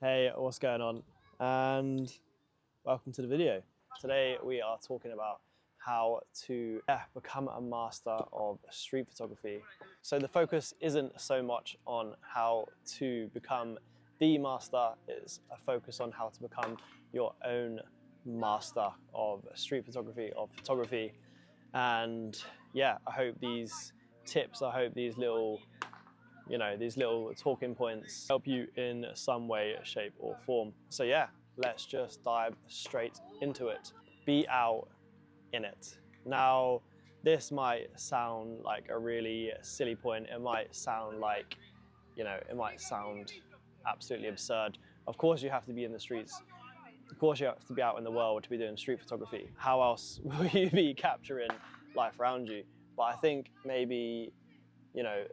Hey, what's going on? And welcome to the video. Today we are talking about how to become a master of street photography. So the focus isn't so much on how to become the master, it's a focus on how to become your own master of street photography, And yeah, I hope these tips, I hope these little talking points help you in some way, shape or form. So yeah, let's just dive straight into it. Be out in it. Now, this might sound like a really silly point. It might sound like, it might sound absolutely absurd. Of course you have to be in the streets. Of course you have to be out in the world to be doing street photography. How else will you be capturing life around you? But I think maybe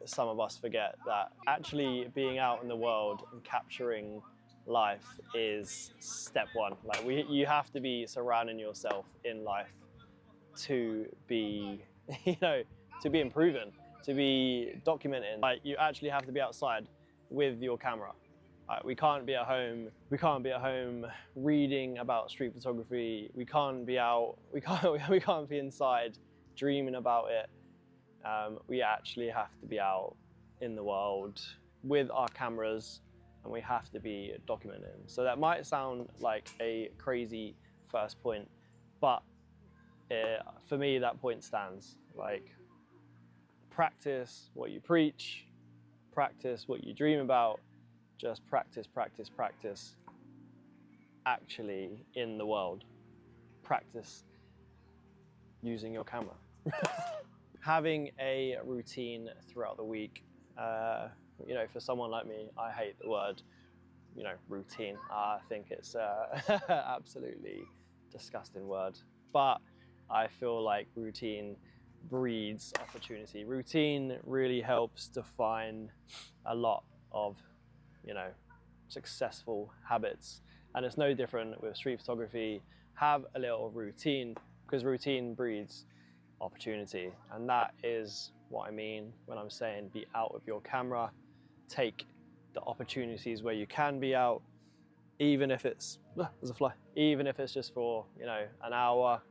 some of us forget that actually being out in the world and capturing life is step one. Like you have to be surrounding yourself in life to be, to be improving, to be documenting. Like you actually have to be outside with your camera. We can't be at home. We can't be at home reading about street photography. We can't be out. We can't be inside dreaming about it. We actually have to be out in the world with our cameras and we have to be documenting. So that might sound like a crazy first point, but for me that point stands. Like, practice what you preach, practice what you dream about, just practice actually in the world. Practice using your camera. Having a routine throughout the week, for someone like me, I hate the word, routine. I think it's absolutely disgusting word. But I feel like routine breeds opportunity. Routine really helps define a lot of, successful habits. And it's no different with street photography. Have a little routine, because routine breeds opportunity. And that is what I mean when I'm saying be out with your camera. Take the opportunities where you can be out, even if it's there's a fly, even if it's just for an hour.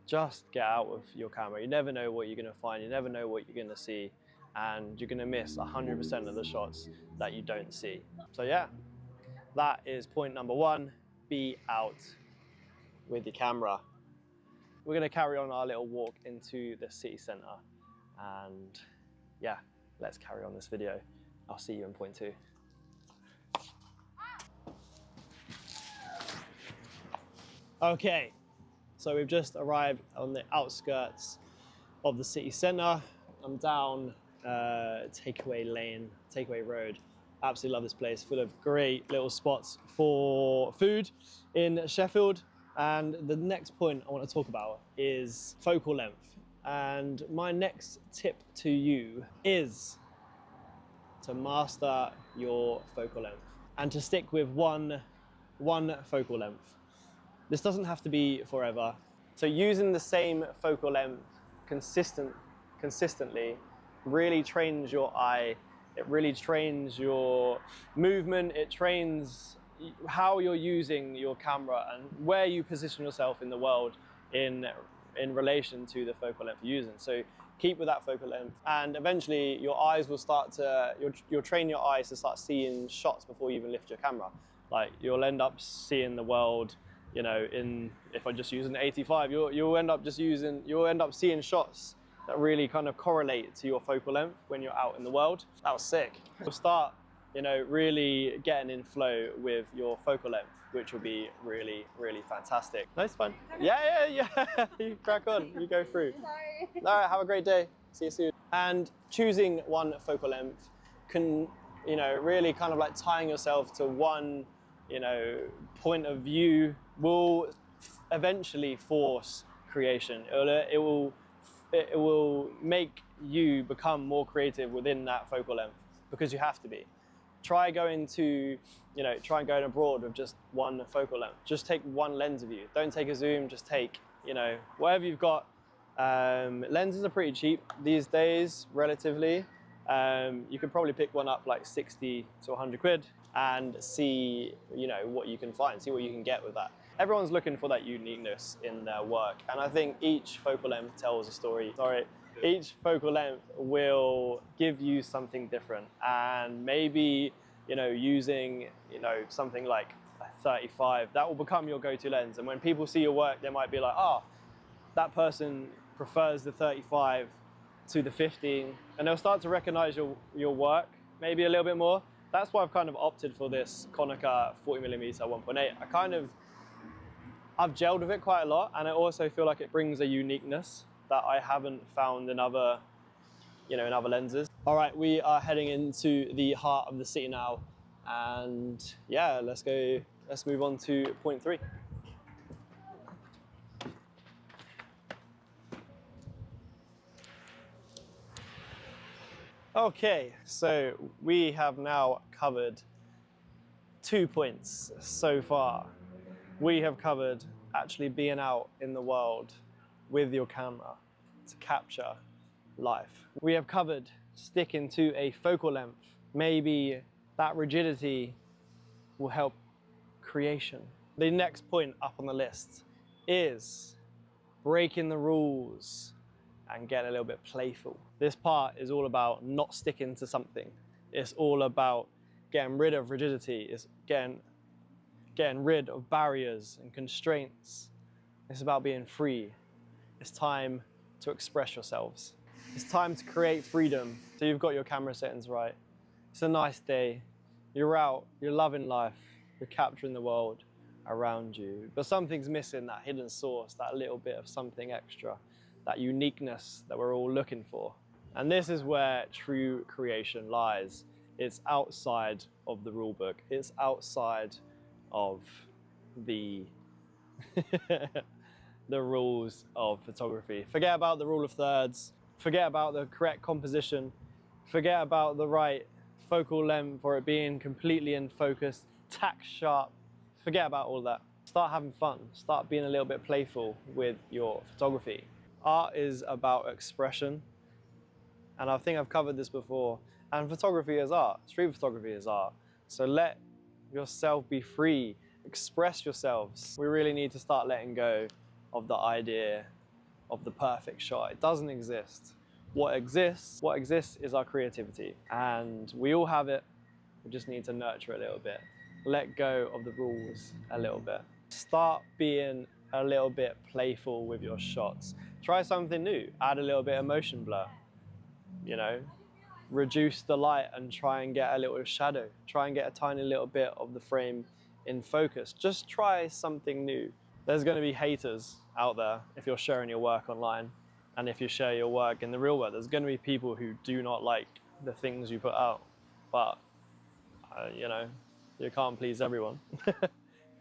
Just get out with your camera. You never know what you're going to find, you never know what you're going to see, and you're going to miss 100% of the shots that you don't see. So yeah, that is point number one. Be out with your camera. We're going to carry on our little walk into the city centre, and yeah, let's carry on this video. I'll see you in point two. Okay, so we've just arrived on the outskirts of the city centre. I'm down Takeaway Lane, Takeaway Road. Absolutely love this place, full of great little spots for food in Sheffield. And the next point I want to talk about is focal length. And my next tip to you is to master your focal length and to stick with one focal length. This doesn't have to be forever. So using the same focal length consistently really trains your eye. It really trains your movement. It trains how you're using your camera and where you position yourself in the world in relation to the focal length you're using. So keep with that focal length, and eventually your eyes will start to, you'll train your eyes to start seeing shots before you even lift your camera. Like you'll end up seeing the world, if I just use an 85, you'll end up seeing shots that really kind of correlate to your focal length when you're out in the world. That was sick. You'll start really getting in flow with your focal length, which will be really, really fantastic. Nice fun. Yeah. You crack on, you go through. Sorry. All right, have a great day. See you soon. And choosing one focal length can, really kind of like tying yourself to one, point of view will eventually force creation. It will make you become more creative within that focal length, because you have to be. Try going abroad with just one focal length. Just take one lens of you. Don't take a zoom, just take, whatever you've got. Lenses are pretty cheap these days, relatively. You could probably pick one up like 60 to 100 quid and see, what you can find, see what you can get with that. Everyone's looking for that uniqueness in their work, and I think each focal length tells a story. Each focal length will give you something different, and maybe, using, something like a 35, that will become your go-to lens. And when people see your work, they might be like, that person prefers the 35 to the 15, and they'll start to recognize your work maybe a little bit more. That's why I've kind of opted for this Konica 40mm 1.8. I've gelled with it quite a lot, and I also feel like it brings a uniqueness that I haven't found in other lenses. All right, we are heading into the heart of the city now, and yeah, let's move on to point 3. Okay, so we have now covered 2 points so far. We have covered actually being out in the world with your camera to capture life. We have covered sticking to a focal length. Maybe that rigidity will help creation. The next point up on the list is breaking the rules and getting a little bit playful. This part is all about not sticking to something. It's all about getting rid of rigidity. It's getting rid of barriers and constraints. It's about being free. It's time to express yourselves. It's time to create freedom. So you've got your camera settings right. It's a nice day. You're out, you're loving life, you're capturing the world around you. But something's missing, that hidden source, that little bit of something extra, that uniqueness that we're all looking for. And this is where true creation lies. It's outside of the rule book. It's outside of the the rules of photography. Forget about the rule of thirds. Forget about the correct composition. Forget about the right focal length or it being completely in focus, tack sharp. Forget about all that. Start having fun. Start being a little bit playful with your photography. Art is about expression, and I think I've covered this before, and photography is art, street photography is art. So let yourself be free, express yourselves. We really need to start letting go of the idea of the perfect shot. It doesn't exist. What exists is our creativity, and we all have it. We just need to nurture it a little bit. Let go of the rules a little bit. Start being a little bit playful with your shots. Try something new, add a little bit of motion blur, reduce the light and try and get a little shadow. Try and get a tiny little bit of the frame in focus. Just try something new. There's going to be haters out there if you're sharing your work online, and if you share your work in the real world, there's going to be people who do not like the things you put out, but you can't please everyone.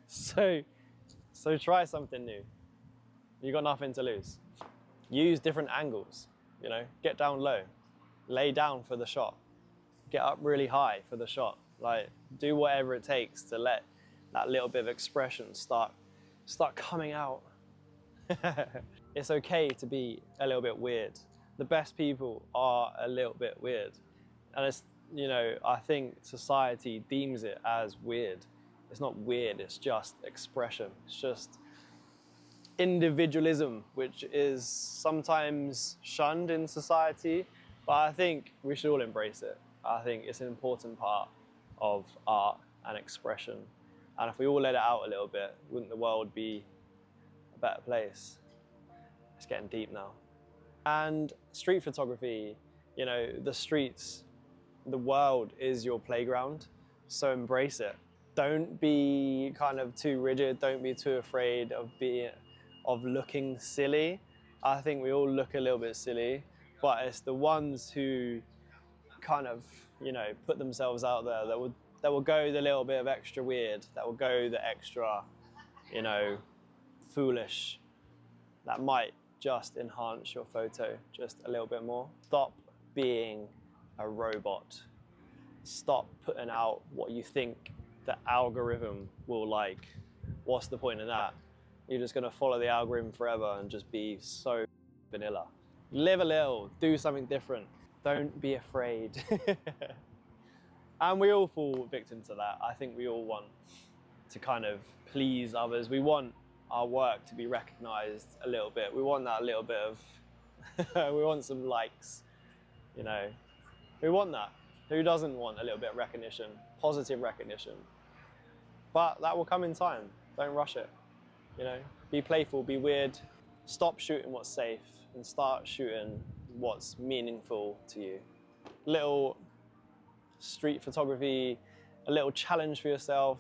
So try something new. You got nothing to lose. Use different angles, get down low, lay down for the shot, get up really high for the shot. Like, do whatever it takes to let that little bit of expression start coming out. It's okay to be a little bit weird. The best people are a little bit weird. And it's, I think society deems it as weird. It's not weird, it's just expression. It's just individualism, which is sometimes shunned in society, but I think we should all embrace it. I think it's an important part of art and expression. And if we all let it out a little bit, wouldn't the world be a better place? It's getting deep now. And street photography, the streets, the world is your playground, so embrace it. Don't be kind of too rigid, don't be too afraid of looking silly. I think we all look a little bit silly, but it's the ones who kind of, put themselves out there that will go the little bit of extra weird, that will go the extra, foolish, that might just enhance your photo just a little bit more. Stop being a robot. Stop putting out what you think the algorithm will like. What's the point in that? You're just gonna follow the algorithm forever and just be so vanilla. Live a little, do something different. Don't be afraid. And we all fall victim to that. I think we all want to kind of please others. We want our work to be recognized a little bit. We want that little bit of, we want some likes, you know. We want that. Who doesn't want a little bit of recognition, positive recognition? But that will come in time. Don't rush it, you know. Be playful, be weird. Stop shooting what's safe and start shooting what's meaningful to you. Little street photography, a little challenge for yourself.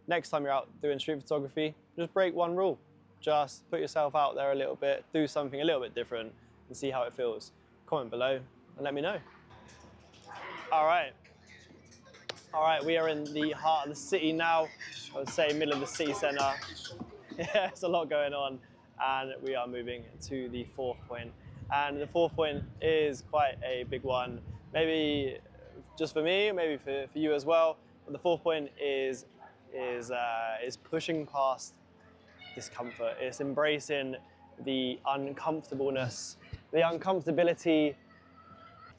Next time you're out doing street photography, just break one rule. Just put yourself out there a little bit, do something a little bit different and see how it feels. Comment below and let me know. All right, we are in the heart of the city now. I would say middle of the city centre. Yeah, there's a lot going on and we are moving to the fourth point. And the fourth point is quite a big one. Maybe just for me, maybe for you as well. But the fourth point is pushing past discomfort. It's embracing the uncomfortableness, the uncomfortability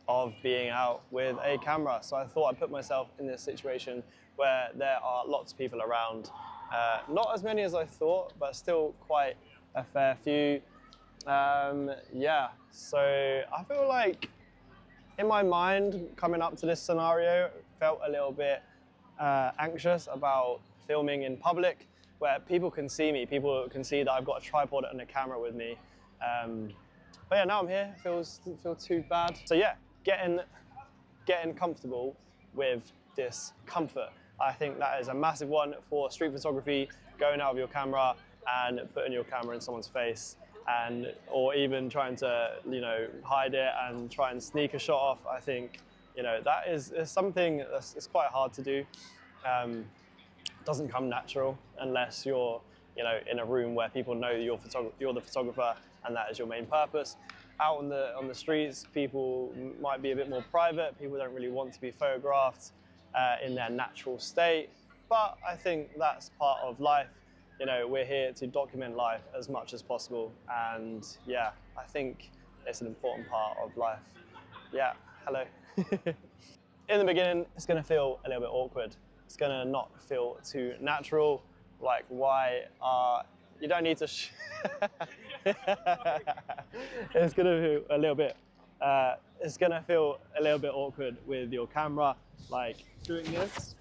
of being out with a camera. So I thought I'd put myself in this situation where there are lots of people around. Not as many as I thought, but still quite a fair few. Yeah, so I feel like in my mind, coming up to this scenario, felt a little bit anxious about filming in public, where people can see me, people can see that I've got a tripod and a camera with me. But yeah, now I'm here, it doesn't feel too bad. So yeah, getting comfortable with discomfort. I think that is a massive one for street photography, going out with your camera and putting your camera in someone's face, or even trying to, you know, hide it and try and sneak a shot off. I think, you know, that is something it's quite hard to do. Doesn't come natural unless you're, you know, in a room where people know you're the photographer and that is your main purpose. Out on the streets, people might be a bit more private. People don't really want to be photographed in their natural state. But I think that's part of life. You know, we're here to document life as much as possible. And yeah, I think it's an important part of life. Yeah, hello. In the beginning, it's gonna feel a little bit awkward. It's gonna not feel too natural. Like, why you don't need to it's gonna feel a little bit awkward with your camera, like doing this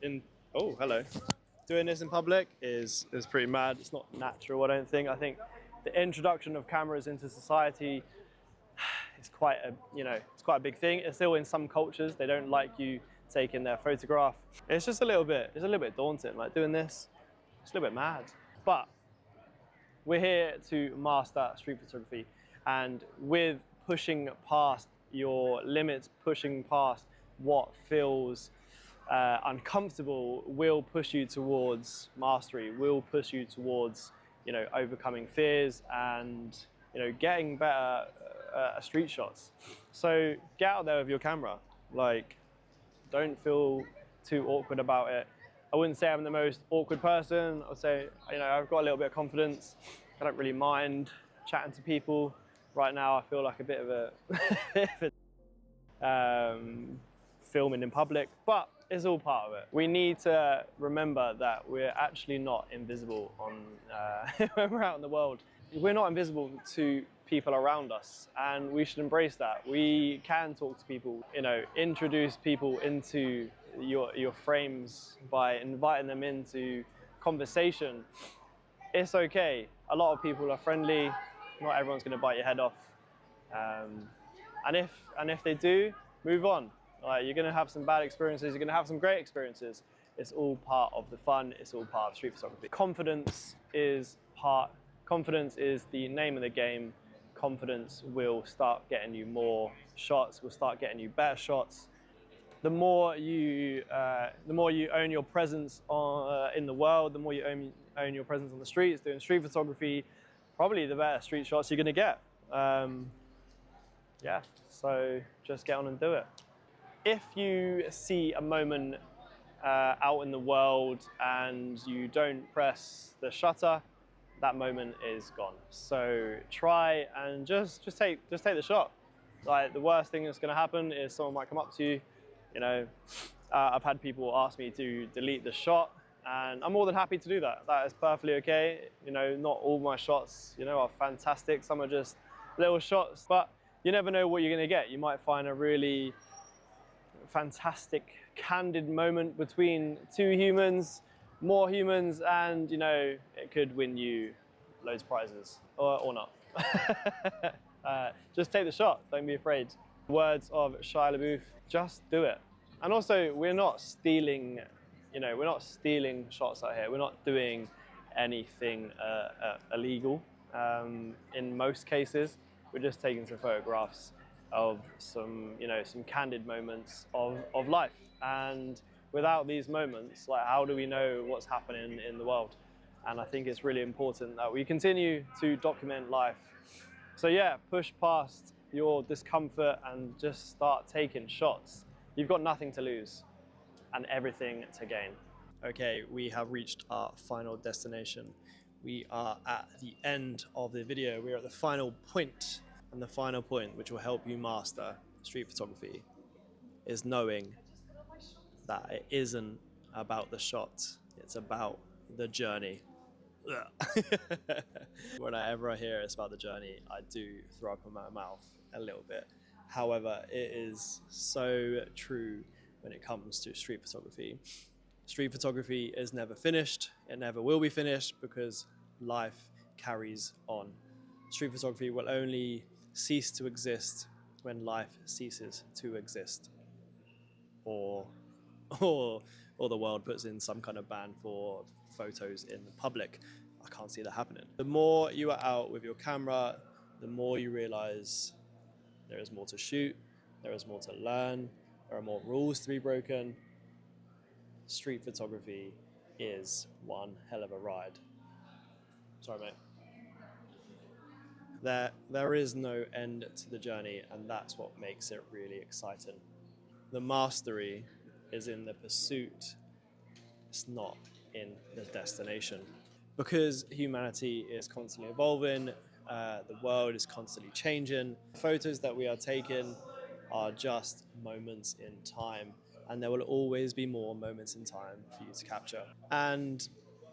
in doing this in public is pretty mad. It's not natural, I don't think. I think the introduction of cameras into society is quite a big thing. It's still in some cultures, they don't like you taking their photograph. It's just a little bit daunting, like doing this. It's a little bit mad. But we're here to master street photography, and with pushing past your limits, pushing past what feels uncomfortable will push you towards mastery, will push you towards, you know, overcoming fears and, you know, getting better street shots. So get out there with your camera. Like, don't feel too awkward about it. I wouldn't say I'm the most awkward person. I'd say, you know, I've got a little bit of confidence. I don't really mind chatting to people. Right now, I feel like a bit of a filming in public, but it's all part of it. We need to remember that we're actually not invisible when we're out in the world. We're not invisible to people around us, and we should embrace that. We can talk to people, you know, introduce people into your frames by inviting them into conversation. It's okay. A lot of people are friendly. Not everyone's going to bite your head off. And if they do, move on. Like, you're going to have some bad experiences. You're going to have some great experiences. It's all part of the fun. It's all part of street photography. Confidence is the name of the game. Confidence will start getting you more shots. Will start getting you better shots. The more you own your presence in the world, the more you own your presence on the streets, doing street photography, probably the better street shots you're going to get. Yeah, so just get on and do it. If you see a moment out in the world and you don't press the shutter, that moment is gone. So try and just take the shot. Like the worst thing that's going to happen is someone might come up to you. You know, I've had people ask me to delete the shot, and I'm more than happy to do that. That is perfectly okay. You know, not all my shots, you know, are fantastic. Some are just little shots, but you never know what you're going to get. You might find a really fantastic, candid moment between two humans, more humans, and you know, it could win you loads of prizes, or not. Just take the shot, don't be afraid. Words of Shia LaBeouf, just do it. And also, we're not stealing, you know, we're not stealing shots out here. We're not doing anything illegal. In most cases, we're just taking some photographs of some, you know, some candid moments of life. And without these moments, like, how do we know what's happening in the world? And I think it's really important that we continue to document life. So yeah, push past your discomfort and just start taking shots. You've got nothing to lose and everything to gain. Okay, we have reached our final destination. We are at the end of the video. We're at the final point. And the final point, which will help you master street photography, is knowing that it isn't about the shot, it's about the journey. Whenever I hear it's about the journey, I do throw up in my mouth a little bit. However, it is so true when it comes to street photography. Street photography is never finished. It never will be finished because life carries on. Street photography will only cease to exist when life ceases to exist. Or the world puts in some kind of ban for photos in the public. I can't see that happening. The more you are out with your camera, the more you realize there is more to shoot, there is more to learn, there are more rules to be broken. Street photography is one hell of a ride. Sorry, mate. There is no end to the journey, and that's what makes it really exciting. The mastery is in the pursuit, it's not in the destination. Because humanity is constantly evolving, the world is constantly changing, photos that we are taking are just moments in time, and there will always be more moments in time for you to capture. And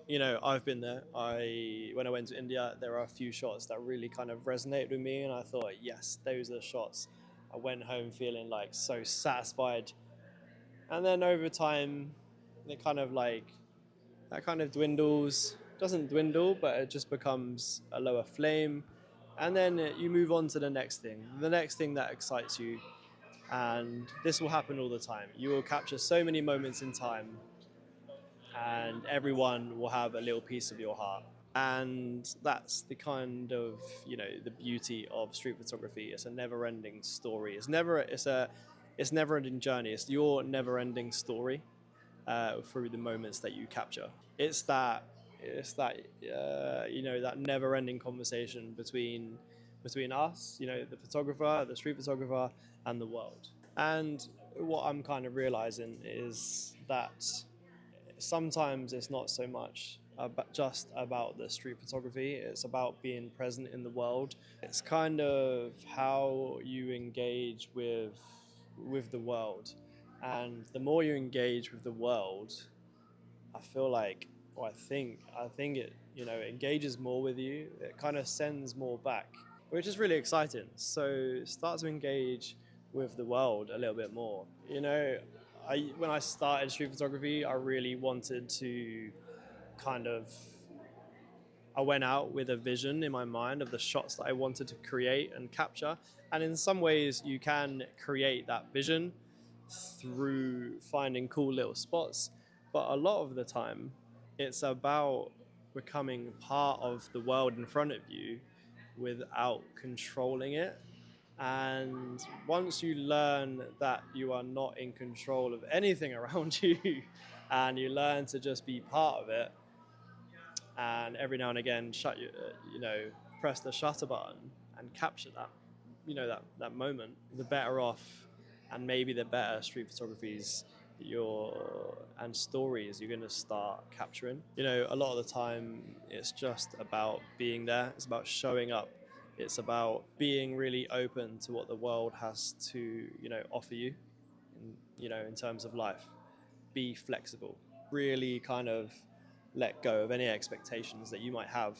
you know, I've been there. When I went to India, there are a few shots that really kind of resonated with me, and I thought, yes, those are the shots. I went home feeling like so satisfied. And then over time, it kind of like, that kind of dwindles. Doesn't dwindle, but it just becomes a lower flame. And then you move on to the next thing that excites you. And this will happen all the time. You will capture so many moments in time, and everyone will have a little piece of your heart. And that's the kind of, you know, the beauty of street photography. It's a never-ending story. It's never-ending journey. It's your never-ending story through the moments that you capture. It's that you know, that never-ending conversation between us, you know, the photographer, the street photographer, and the world. And what I'm kind of realizing is that sometimes it's not so much just about the street photography, it's about being present in the world. It's kind of how you engage with the world. And the more you engage with the world, I feel like, or I think it, you know, engages more with you. It kind of sends more back, which is really exciting. So start to engage with the world a little bit more. You know, when I started street photography, I really wanted to I went out with a vision in my mind of the shots that I wanted to create and capture. And in some ways, you can create that vision through finding cool little spots. But a lot of the time, it's about becoming part of the world in front of you without controlling it. And once you learn that you are not in control of anything around you, and you learn to just be part of it, and every now and again press the shutter button and capture that, you know, that moment, the better off, and maybe the better street photographies and stories you're going to start capturing. You know, a lot of the time it's just about being there. It's about showing up It's about being really open to what the world has to, offer you, in terms of life. Be flexible. Really kind of let go of any expectations that you might have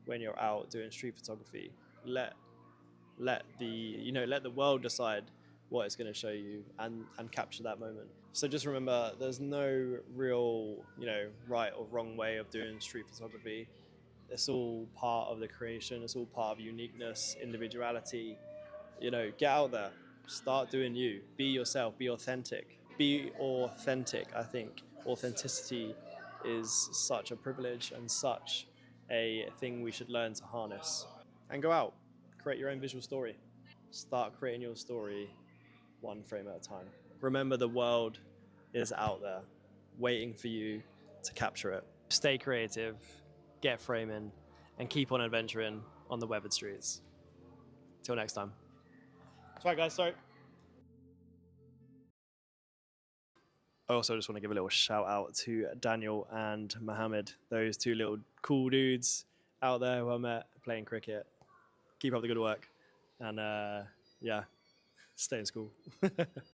when you're out doing street photography. Let the world decide what it's going to show you, and capture that moment. So just remember, there's no real, right or wrong way of doing street photography. It's all part of the creation. It's all part of uniqueness, individuality. Get out there, start doing you, be yourself, be authentic. I think authenticity is such a privilege and such a thing we should learn to harness. And go out, create your own visual story. Start creating your story one frame at a time. Remember, the world is out there waiting for you to capture it. Stay creative, get framing, and keep on adventuring on the weathered streets. Till next time. That's right, guys. Sorry. I also just want to give a little shout out to Daniel and Mohammed, those two little cool dudes out there who I met playing cricket. Keep up the good work, and yeah, stay in school.